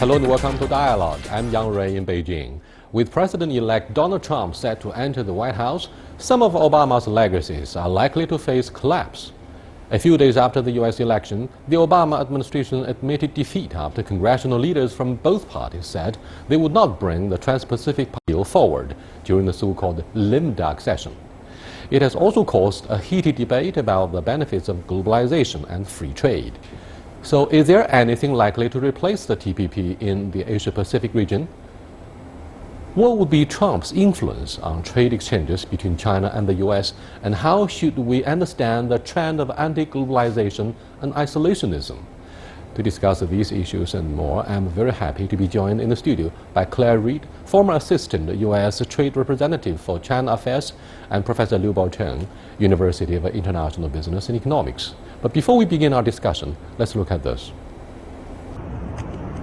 Hello and welcome to Dialogue. I'm Yang Ray in Beijing. With President-elect Donald Trump set to enter the White House, some of Obama's legacies are likely to face collapse. A few days after the U.S. election, the Obama administration admitted defeat after congressional leaders from both parties said they would not bring the Trans-Pacific deal forward during the so-called lame duck session. It has also caused a heated debate about the benefits of globalization and free trade. So is there anything likely to replace the TPP in the Asia-Pacific region? What would be Trump's influence on trade exchanges between China and the U.S., and how should we understand the trend of anti-globalization and isolationism? To discuss these issues and more, I'm very happy to be joined in the studio by Claire Reid, former Assistant U.S. Trade Representative for China Affairs, and Professor Liu Baocheng, University of International Business and Economics. But before we begin our discussion, let's look at this.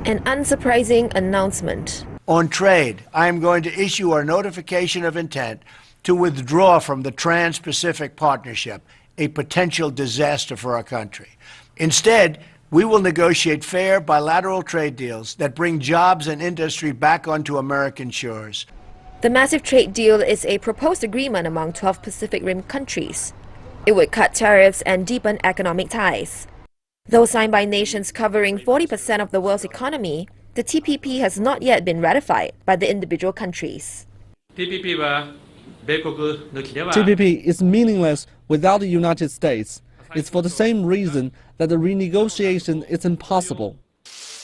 An unsurprising announcement. On trade, I am going to issue our notification of intent to withdraw from the Trans-Pacific Partnership, a potential disaster for our country. Instead, we will negotiate fair bilateral trade deals that bring jobs and industry back onto American shores. The massive trade deal is a proposed agreement among 12 Pacific Rim countries. It would cut tariffs and deepen economic ties. Though signed by nations covering 40% of the world's economy, the TPP has not yet been ratified by the individual countries. TPP is meaningless without the United States. It's for the same reason that the renegotiation is impossible.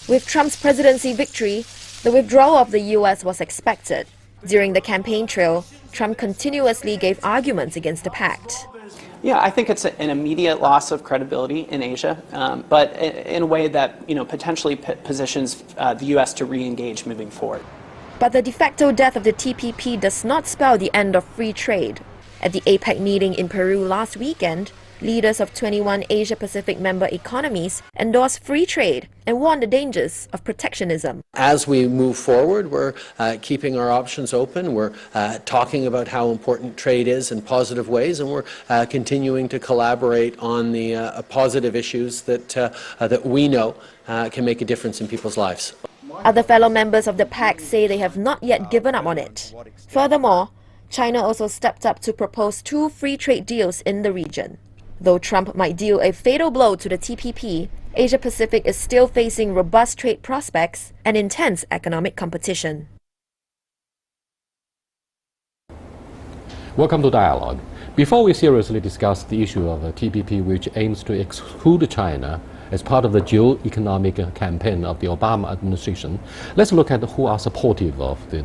With Trump's presidency victory, the withdrawal of the U.S. was expected. During the campaign trail, Trump continuously gave arguments against the pact. Yeah, I think it's an immediate loss of credibility in Asia, but in a way that potentially positions the U.S. to re-engage moving forward. But the de facto death of the TPP does not spell the end of free trade. At the APEC meeting in Peru last weekend, leaders of 21 Asia-Pacific member economies endorsed free trade and warned the dangers of protectionism. As we move forward, we're keeping our options open. We're talking about how important trade is in positive ways, and we're continuing to collaborate on the positive issues that we know can make a difference in people's lives. Other fellow members of the pact say they have not yet given up on it. Furthermore, China also stepped up to propose 2 free trade deals in the region. Though Trump might deal a fatal blow to the TPP, Asia-Pacific is still facing robust trade prospects and intense economic competition. Welcome to Dialogue. Before we seriously discuss the issue of a TPP which aims to exclude China as part of the geo-economic campaign of the Obama administration, let's look at who are supportive of the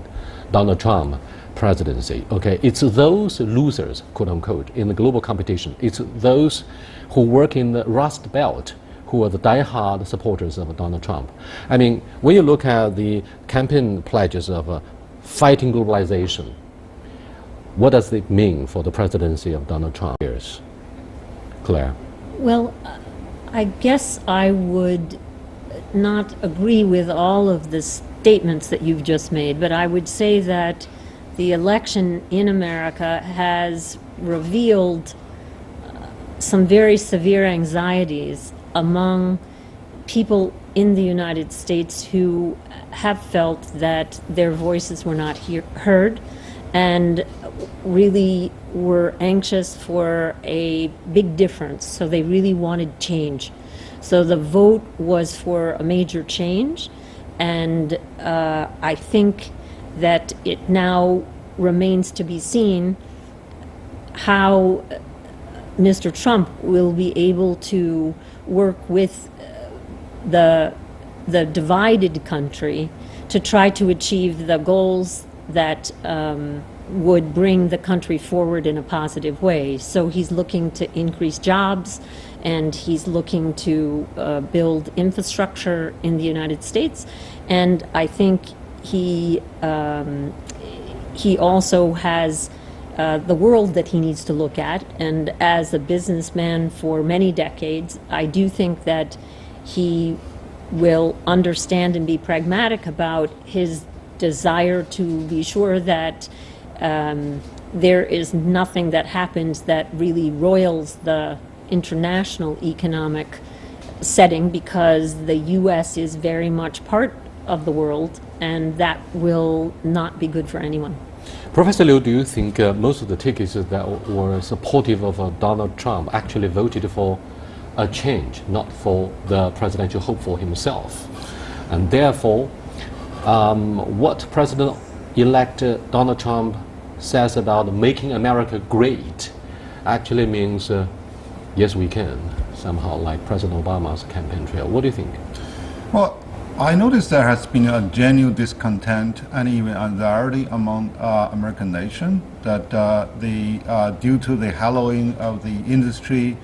Donald Trump presidency. Okay, it's those losers, quote unquote, in the global competition. It's those who work in the Rust Belt who are the die-hard supporters of Donald Trump. I mean, when you look at the campaign pledges of fighting globalization, what does it mean for the presidency of Donald Trump? Claire? Well, I guess I would not agree with all of the statements that you've just made, but I would say that the election in America has revealed some very severe anxieties among people in the United States who have felt that their voices were not heard and really were anxious for a big difference. So they really wanted change. So the vote was for a major change, and I think that it now remains to be seen how Mr. Trump will be able to work with the divided country to try to achieve the goals that would bring the country forward in a positive way. So he's looking to increase jobs, and he's looking to build infrastructure in the United States, and I think he also has the world that he needs to look at, and as a businessman for many decades, I do think that he will understand and be pragmatic about his desire to be sure that there is nothing that happens that really roils the international economic setting, because the U.S. is very much part of the world, and that will not be good for anyone. Professor Liu, do you think most of the tickets that were supportive of Donald Trump actually voted for a change, not for the presidential hopeful himself? And therefore, what President-elect Donald Trump says about making America great actually means, yes, we can, somehow, like President Obama's campaign trail. What do you think? Well, I noticed there has been a genuine discontent and even anxiety among American nation that due to the hallowing of the industry,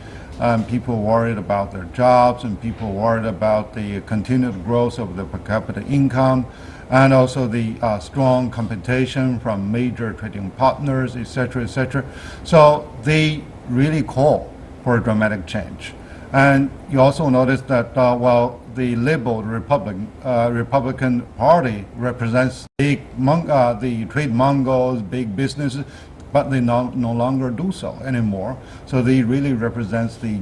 people worried about their jobs and people worried about the continued growth of the per capita income and also the strong competition from major trading partners, etc., etc. So they really call for a dramatic change. And you also notice that while the liberal Republican Party represents the trade mongols, big businesses, but they no longer do so anymore. So they really represents the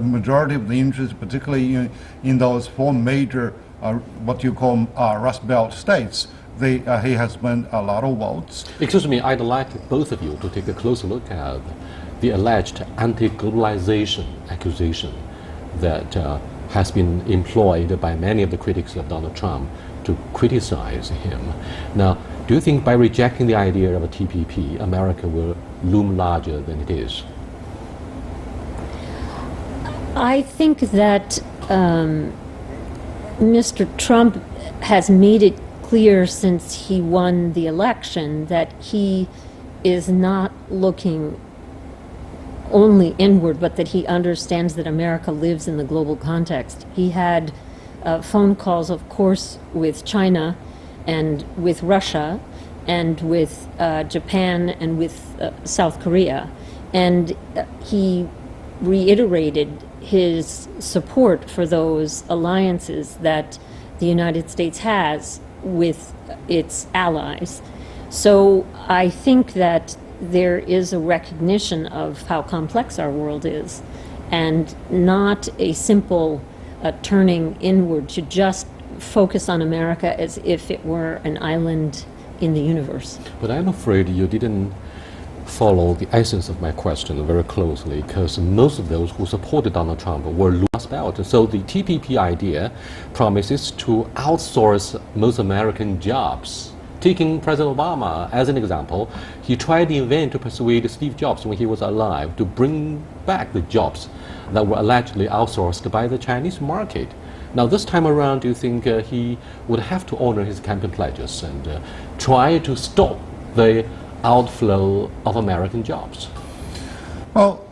majority of the interest, particularly in those four major what you call Rust Belt states. He has won a lot of votes. Excuse me, I'd like both of you to take a closer look at the alleged anti-globalization accusation that has been employed by many of the critics of Donald Trump to criticize him. Now, do you think by rejecting the idea of a TPP, America will loom larger than it is? I think that Mr. Trump has made it clear since he won the election that he is not looking only inward, but that he understands that America lives in the global context. He had phone calls, of course, with China and with Russia and with Japan and with South Korea. And he reiterated his support for those alliances that the United States has with its allies. So I think that there is a recognition of how complex our world is, and not a simple turning inward to just focus on America as if it were an island in the universe. But I'm afraid you didn't follow the essence of my question very closely, because most of those who supported Donald Trump were Rust Belt. So the TPP idea promises to outsource most American jobs. Taking President Obama as an example, he tried in vain to persuade Steve Jobs when he was alive to bring back the jobs that were allegedly outsourced by the Chinese market. Now this time around, do you think he would have to honor his campaign pledges and try to stop the outflow of American jobs? Well,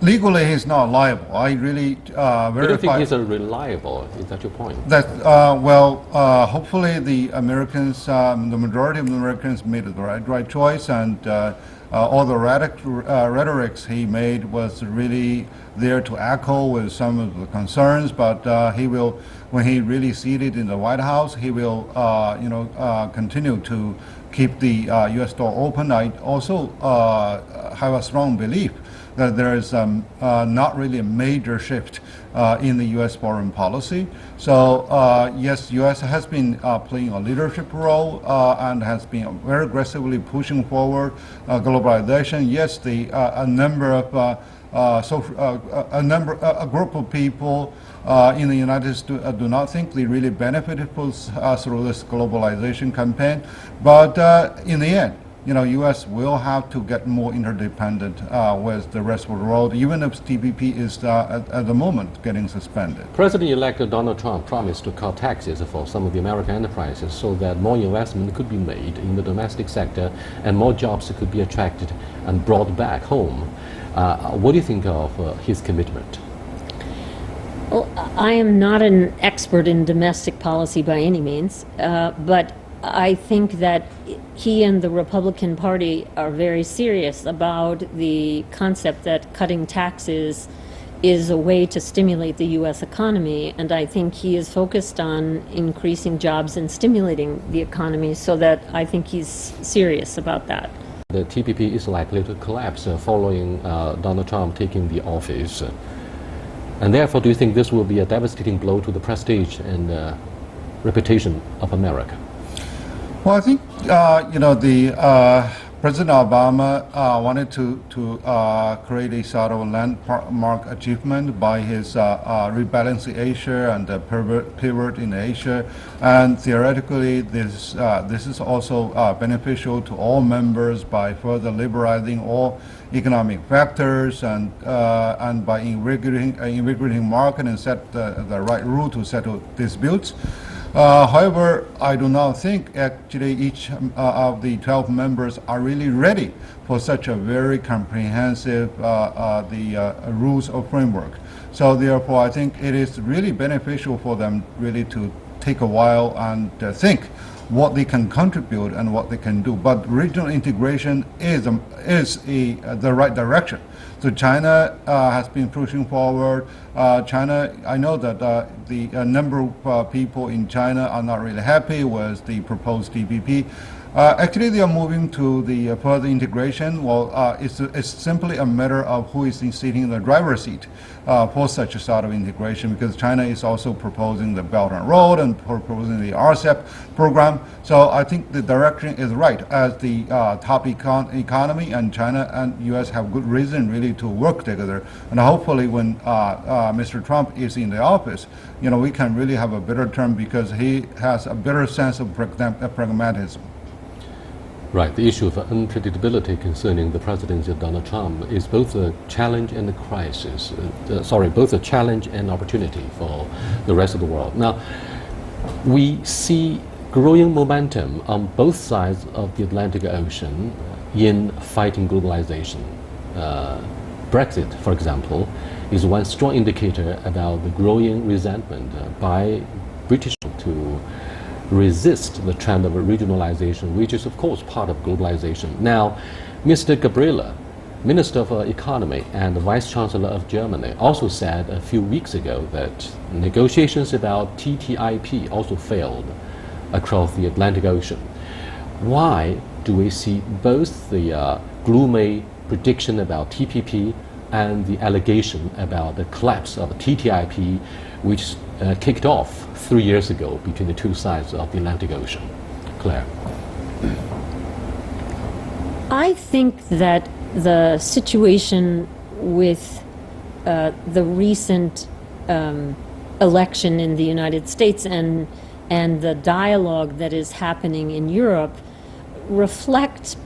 legally he's not liable. I really You don't think he's reliable? Is that your point? That hopefully the Americans, the majority of the Americans made the right choice, and all the rhetorics he made was really there to echo with some of the concerns. But he will, when he really seated in the White House, he will continue to keep the U.S. door open. I also have a strong belief that there is not really a major shift in the U.S. foreign policy. So yes, U.S. has been playing a leadership role and has been very aggressively pushing forward globalization. Yes, a group of people in the United States do not think they really benefited through this globalization campaign, but in the end, U.S. will have to get more interdependent with the rest of the world, even if TPP is at the moment getting suspended. President-elect Donald Trump promised to cut taxes for some of the American enterprises so that more investment could be made in the domestic sector and more jobs could be attracted and brought back home. What do you think of his commitment? Well, I am not an expert in domestic policy by any means, but I think that he and the Republican Party are very serious about the concept that cutting taxes is a way to stimulate the U.S. economy, and I think he is focused on increasing jobs and stimulating the economy, so that I think he's serious about that. The TPP is likely to collapse following Donald Trump taking the office. And therefore, do you think this will be a devastating blow to the prestige and reputation of America? Well, I think President Obama wanted to create a sort of landmark achievement by his rebalancing Asia and the pivot in Asia, and theoretically this is also beneficial to all members by further liberalizing all economic factors and by invigorating market and set the right rule to settle disputes. However, I do not think actually each of the 12 members are really ready for such a very comprehensive rules or framework. So therefore, I think it is really beneficial for them really to take a while and think what they can contribute and what they can do. But regional integration is the right direction. So China has been pushing forward. China, I know that the number of people in China are not really happy with the proposed TPP. Actually, they are moving to the further integration. Well, it's simply a matter of who is sitting in the driver's seat for such a sort of integration, because China is also proposing the Belt and Road and proposing the RCEP program. So I think the direction is right, as the top economy, and China and U.S. have good reason really to work together. And hopefully when Mr. Trump is in the office, we can really have a better term, because he has a better sense of pragmatism. Right. The issue of unpredictability concerning the presidency of Donald Trump is both a challenge and a crisis. Both a challenge and opportunity for the rest of the world. Now, we see growing momentum on both sides of the Atlantic Ocean in fighting globalization. Brexit, for example, is one strong indicator about the growing resentment by British to resist the trend of regionalization, which is of course part of globalization. Now, Mr. Gabriele, Minister for Economy and Vice Chancellor of Germany, also said a few weeks ago that negotiations about TTIP also failed across the Atlantic Ocean. Why do we see both the gloomy prediction about TPP and the allegation about the collapse of TTIP, which kicked off 3 years ago between the two sides of the Atlantic Ocean? Claire. I think that the situation with the recent election in the United States and the dialogue that is happening in Europe reflect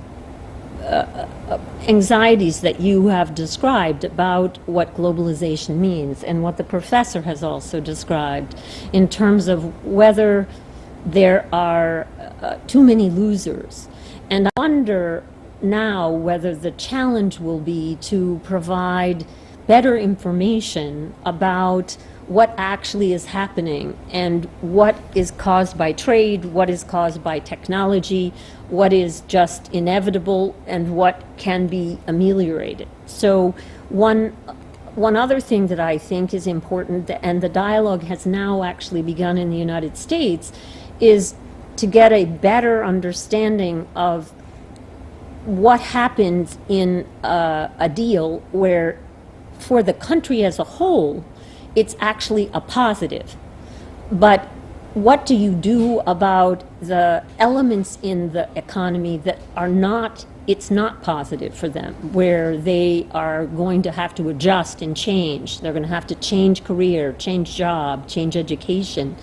anxieties that you have described about what globalization means, and what the professor has also described in terms of whether there are too many losers. And I wonder now whether the challenge will be to provide better information about what actually is happening and what is caused by trade, what is caused by technology, what is just inevitable, and what can be ameliorated. So one other thing that I think is important, and the dialogue has now actually begun in the United States, is to get a better understanding of what happens in a deal where, for the country as a whole, it's actually a positive. But what do you do about the elements in the economy that are not, it's not positive for them, where they are going to have to adjust and change. They're going to have to change career, change job, change education.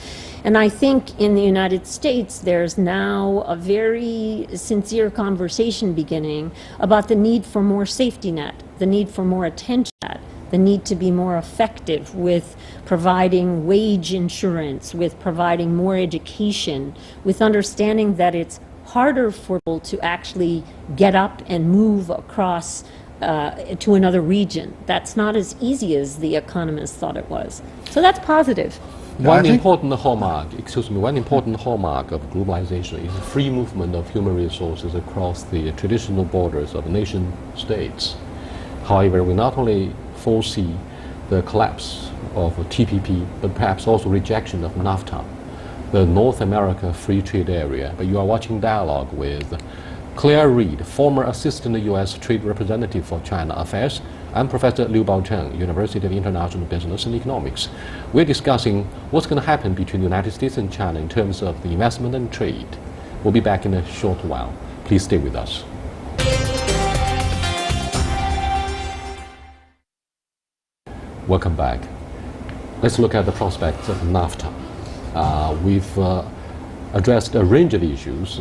And I think in the United States, there's now a very sincere conversation beginning about the need for more safety net, the need for more attention, the need to be more effective with providing wage insurance, with providing more education, with understanding that it's harder for people to actually get up and move across to another region. That's not as easy as the economists thought it was. So that's positive. One important hallmark of globalization is the free movement of human resources across the traditional borders of nation states. However, we not only foresee the collapse of TPP, but perhaps also rejection of NAFTA, the North America Free Trade Area. But you are watching dialogue with Claire Reid, former Assistant U.S. Trade Representative for China Affairs, I'm Professor Liu Baocheng, University of International Business and Economics. We're discussing what's going to happen between the United States and China in terms of the investment and trade. We'll be back in a short while. Please stay with us. Welcome back. Let's look at the prospects of NAFTA. We've addressed a range of issues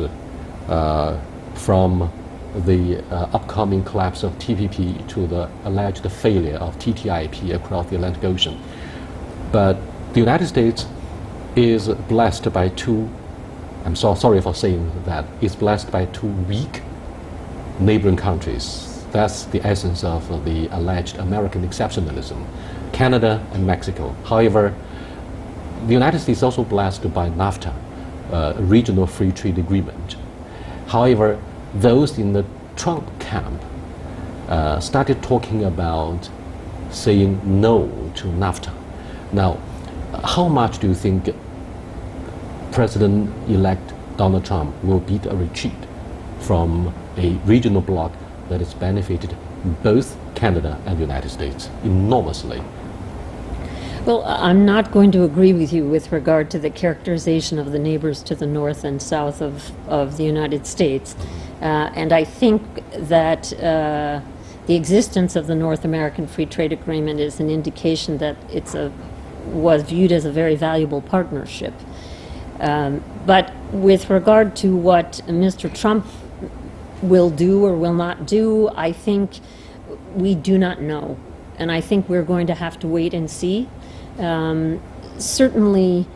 from the upcoming collapse of TPP to the alleged failure of TTIP across the Atlantic Ocean. But the United States is blessed by two, I'm sorry for saying that, is blessed by two weak neighboring countries. That's the essence of the alleged American exceptionalism, Canada and Mexico. However, the United States is also blessed by NAFTA, a regional free trade agreement. However, those in the Trump camp started talking about saying no to NAFTA. Now, how much do you think President-elect Donald Trump will beat a retreat from a regional bloc that has benefited both Canada and the United States enormously? Well, I'm not going to agree with you with regard to the characterization of the neighbors to the north and south of the United States. And I think that the existence of the North American Free Trade Agreement is an indication that was viewed as a very valuable partnership. But with regard to what Mr. Trump will do or will not do, I think we do not know. And I think we're going to have to wait and see. Certainly,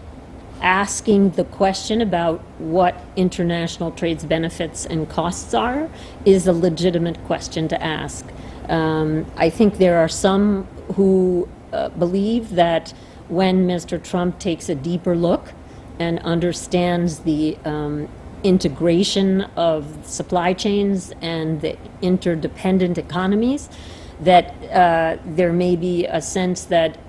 asking the question about what international trade's benefits and costs are is a legitimate question to ask. I think there are some who believe that when Mr. Trump takes a deeper look and understands the integration of supply chains and the interdependent economies, that there may be a sense that,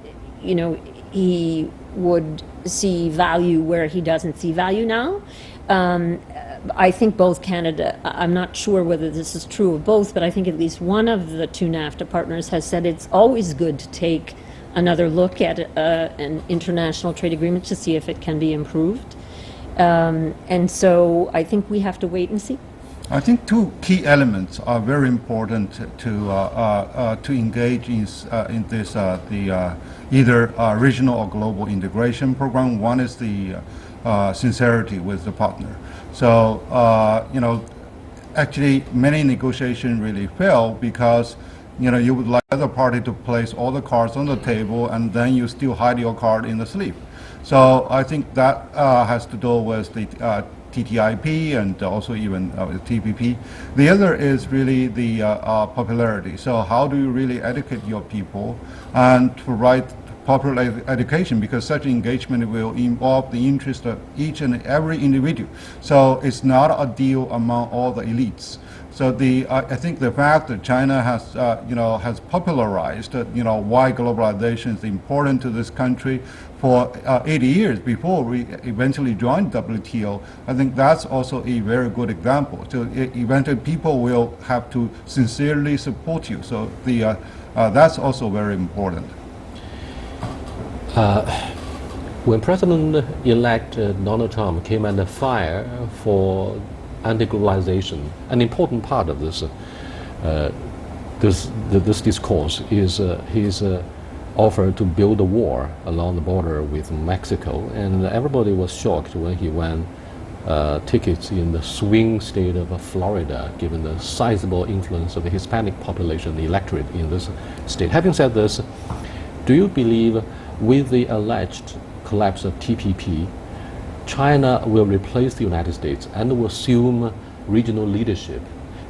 he would see value where he doesn't see value now. I think both Canada, I'm not sure whether this is true of both, but I think at least one of the two NAFTA partners has said it's always good to take another look at an international trade agreement to see if it can be improved. And so I think we have to wait and see. I think two key elements are very important to engage in this either regional or global integration program. One is the sincerity with the partner. So actually many negotiations really fail because you would like the other party to place all the cards on the table and then you still hide your card in the sleeve. So I think that has to do with the TTIP and also even TPP. The other is really the popularity. So how do you really educate your people and provide popular education, because such engagement will involve the interest of each and every individual. So it's not a deal among all the elites. So I think the fact that China has has popularized why globalization is important to this country for 80 years before we eventually joined WTO, I think that's also a very good example. So eventually people will have to sincerely support you. So that's also very important. When President-elect Donald Trump came under fire for anti-globalization, an important part of this this discourse is his offer to build a wall along the border with Mexico, and everybody was shocked when he won tickets in the swing state of Florida, given the sizable influence of the Hispanic population, the electorate in this state. Having said this, do you believe with the alleged collapse of TPP, China will replace the United States and will assume regional leadership?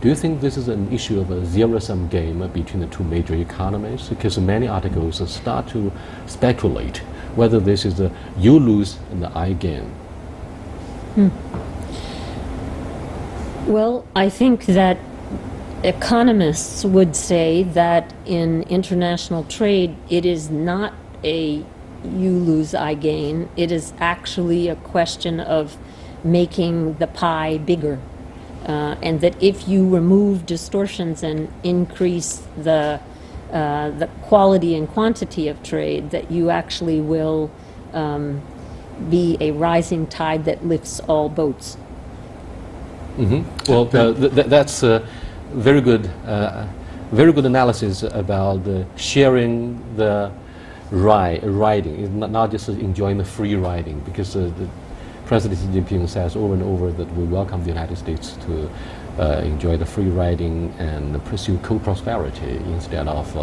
Do you think this is an issue of a zero-sum game between the two major economies? Because many articles start to speculate whether this is a you lose and I gain. Well, I think that economists would say that in international trade, it is not a you lose, I gain. It is actually a question of making the pie bigger. And that if you remove distortions and increase the the quality and quantity of trade, that you actually will be a rising tide that lifts all boats. Well, that's very good analysis about sharing the riding. It's not just enjoying the free riding, because the President Xi Jinping says over and over that we welcome the United States to enjoy the free riding and pursue co-prosperity instead of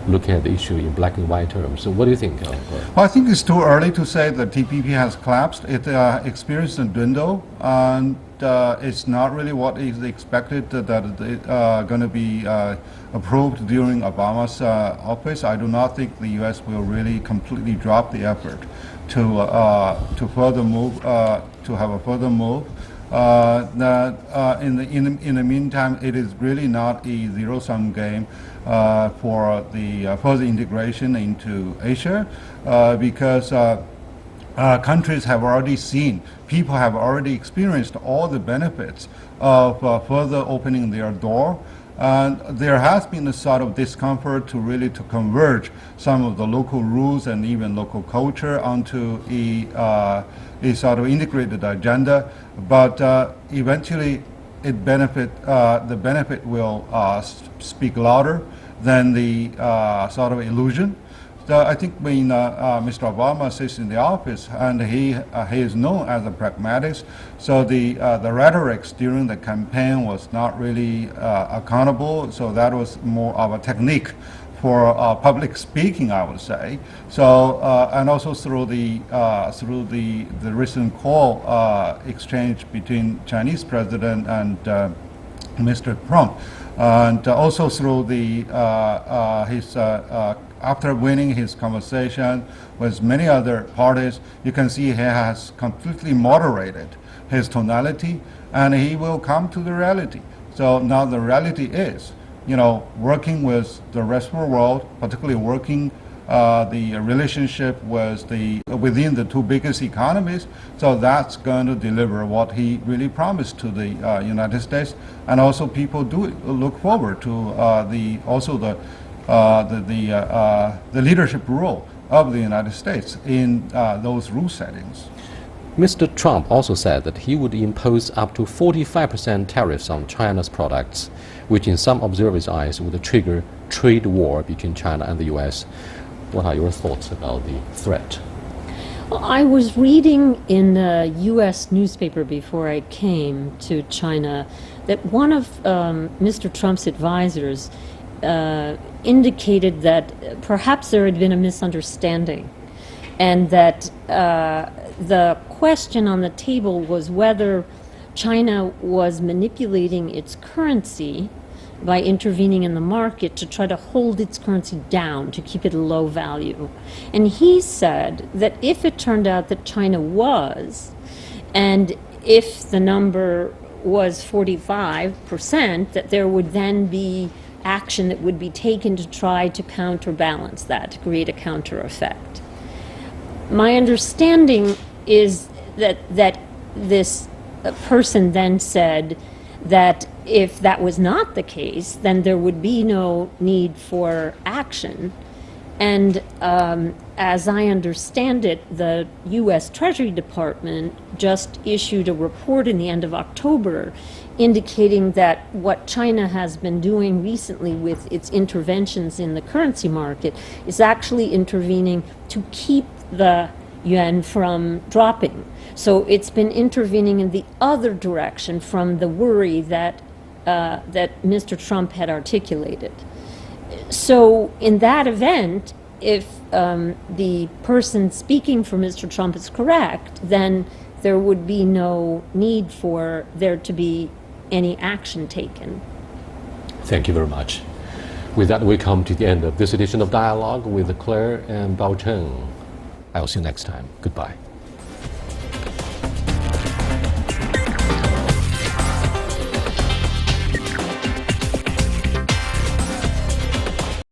looking at the issue in black and white terms. So what do you think? Well, I think it's too early to say that TPP has collapsed. It experienced a dwindle, and it's not really what is expected that it's going to be approved during Obama's office. I do not think the U.S. will really completely drop the effort to further move, to have a further move. In the meantime, it is really not a zero-sum game for the further integration into Asia, because countries have already seen, people have already experienced all the benefits of further opening their door. And there has been a sort of discomfort to really converge some of the local rules and even local culture onto a sort of integrated agenda. But eventually, the benefit will speak louder than the sort of illusion. So I think when Mr. Obama sits in the office, and he is known as a pragmatist, so the rhetorics during the campaign was not really accountable. So that was more of a technique for public speaking, I would say. So and also through the recent call exchange between Chinese president and Mr. Trump, and also through the his after winning his conversation with many other parties, you can see he has completely moderated his tonality, and he will come to the reality. So now the reality is, working with the rest of the world, particularly working the relationship with within the two biggest economies. So that's going to deliver what he really promised to the United States, and also people do look forward to the leadership role of the United States in those rule settings. Mr. Trump also said that he would impose up to 45% tariffs on China's products, which in some observers' eyes would trigger trade war between China and the U.S. What are your thoughts about the threat? Well, I was reading in a U.S. newspaper before I came to China that one of Mr. Trump's advisors indicated that perhaps there had been a misunderstanding, and that the question on the table was whether China was manipulating its currency by intervening in the market to try to hold its currency down, to keep it a low value. And he said that if it turned out that China was, and if the number was 45%, that there would then be action that would be taken to try to counterbalance that, to create a counter effect. My understanding is that this person then said that if that was not the case, then there would be no need for action. And as I understand it, the U.S. Treasury Department just issued a report in the end of October indicating that what China has been doing recently with its interventions in the currency market is actually intervening to keep the yuan from dropping. So it's been intervening in the other direction from the worry that that Mr. Trump had articulated. So in that event, if the person speaking for Mr. Trump is correct, then there would be no need for there to be any action taken. Thank you very much. With that, we come to the end of this edition of Dialogue with Claire and Bao Cheng. I'll see you next time. Goodbye.